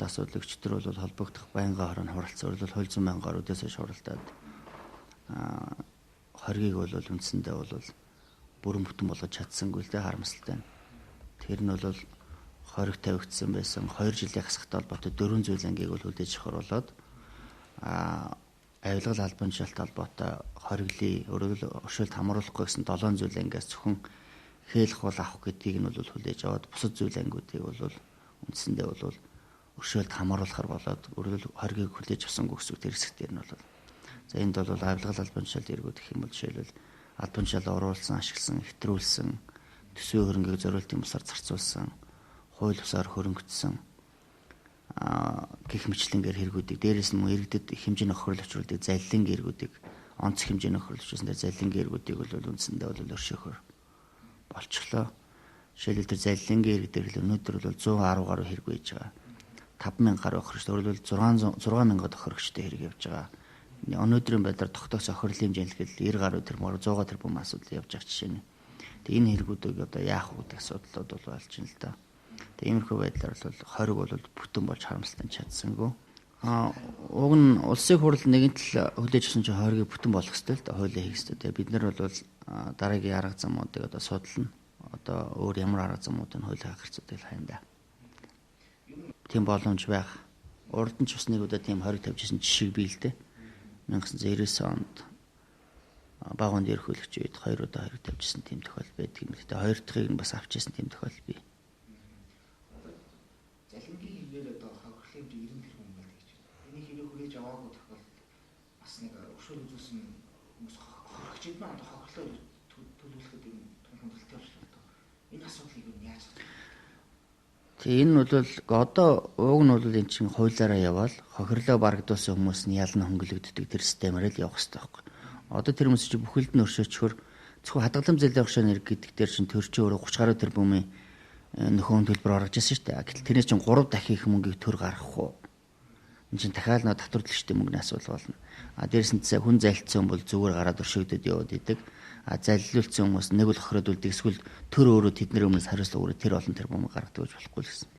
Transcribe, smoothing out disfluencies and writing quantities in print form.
холбоотой асуудал өчтөр бол холбогдох байнгын хорон хуралцсан бол 200 мянган өдөөс хойш хуралдаад хоргийг бол үндсэндээ бол бүрэн бүтэн болгож чадсангүй л дээ, харамсалтай нь. Тэр нь бол хориг тавигдсан байсан 2 жилийн хасагтай холбоотой 4 зүйл ангийг бол хүлээж авахар болоод авилгал албан тушаалтай холбоотой хориглын өөрөөр өршөөлт хамруулахгүй гэсэн 7 зүйл ангиас зөвхөн хээлх бол авах гэдгийг нь бол хүлээж аваад бусад зүйл ангиудыг бол үндсэндээ бол өршөөлт хамруулахар болоод өөрөөр хоригийг хүлээж авсангүй гэсэн тэр хэсэг дээр нь бол за энд бол авилгал албан тушаалт эргүүд гэх юм бол жишээлбэл албан тушаал оруулсан, ашигласан, хэвтрүүлсэн, төсвийн хөрөнгийг зориултын бусаар зарцуулсан, хууль бусаар хөрөнгөцсөн гэх мэтлэнгээр хэрэгүүдийг дээрээс нь мөн иргэдэд их хэмжээний охирол учруулдаг залилангийн эргүүдийг онц хэмжээний охирол учруулсан дээр залилангийн эргүүдийг бол үндсэндээ бол өршөөхөр болчихлоо. Жишээлбэл тэр залилангийн эрг дээр л өнөөдөр бол 110 гаруй хэрэг байж байгаа. 5000 гаруй охирогч, өөрөлдвөл 6000 охирогчтой хэрэг явж байгаа. Өнөөдрийн байдлаар тогтоогч охирлын хэмжээ хэлэхэд 90 гаруй тэрбум 100 тэрбум асуудал явж байгаа жишээ нь. Тэгээ энэ хэрэгүүдийг одоо яах вэ гэдэг асуудлууд бол болж байна л да. Тэгээ иймэрхүү байдлаар бол хориг бол бүтэн болж харамсалтай чадсангүй. Уг нь улсын хурал нэгэнт л хүлээж авсан чинь хоригийг бүтэн болгох ёстой л да, хуулиа хийх ёстой. Бид нар бол дараагийн арга замуудыг одоо судална. Одоо өөр ямар арга замуудыг хууль хаагцуудыг хайна да. Тийм боломж байх. Урд нь ч бас нэг удаа тийм хориг тавьж исэн жишээ бий л дээ. 1999 онд багуун дээр хөлөгч үед 2 удаа хориг тавьж исэн тийм тохиол байдаг юм. Гэтэ хоёр дахьыг нь бас авч исэн тийм тохиол бий. Залингийн хэмжээр одоо хохирлын хэмжээ 90 тэрбум болдог гэж байна. Энийг хэрэг хүрээж аваагүй тохиол бас нэг өршөөл үзүүлсэн хүмүүс хохирогчид маань одоо хохирлоо төлөвлөхөд юм том хөндлөлтөй болчихлоо. Энэ асуудлыг юу яаж судалж байна? Тэгээ энэ бол одоо уг нь бол эн чинь хуулиараа явбал хохирлоо барагдуулсан хүмүүс нь ялна хөнгөлөгддөг тэр системээр л явах хэрэгтэй байхгүй. Одоо тэр хүмүүс чинь бүхэлд нь өршөөчхөр зөвхөн хадгалам зэлийн огшоо нэр гэдэг дээр чинь төрчөө өөрөө 30 гаруй тэрбумын нөхөн төлбөр гаргаж ирсэн шүү дээ. Гэтэл тэрний чинь 3 дахин их мөнгийг төр гаргах уу? Энд чинь дахиад нөө татварлагчдын мөнгөний асуудал болно. Дээрс нь хүн залилсан бол зүгээр гараад өршөөгдөд яваад идэг. Залилуулсан хүмүүс нэг бол хохироод үлдэг, эсвэл төр өөрөө тэдний өмнөөс хариуцлага өгөөд тэр олон тэрбум гаргадаг гэж болохгүй л гэсэн.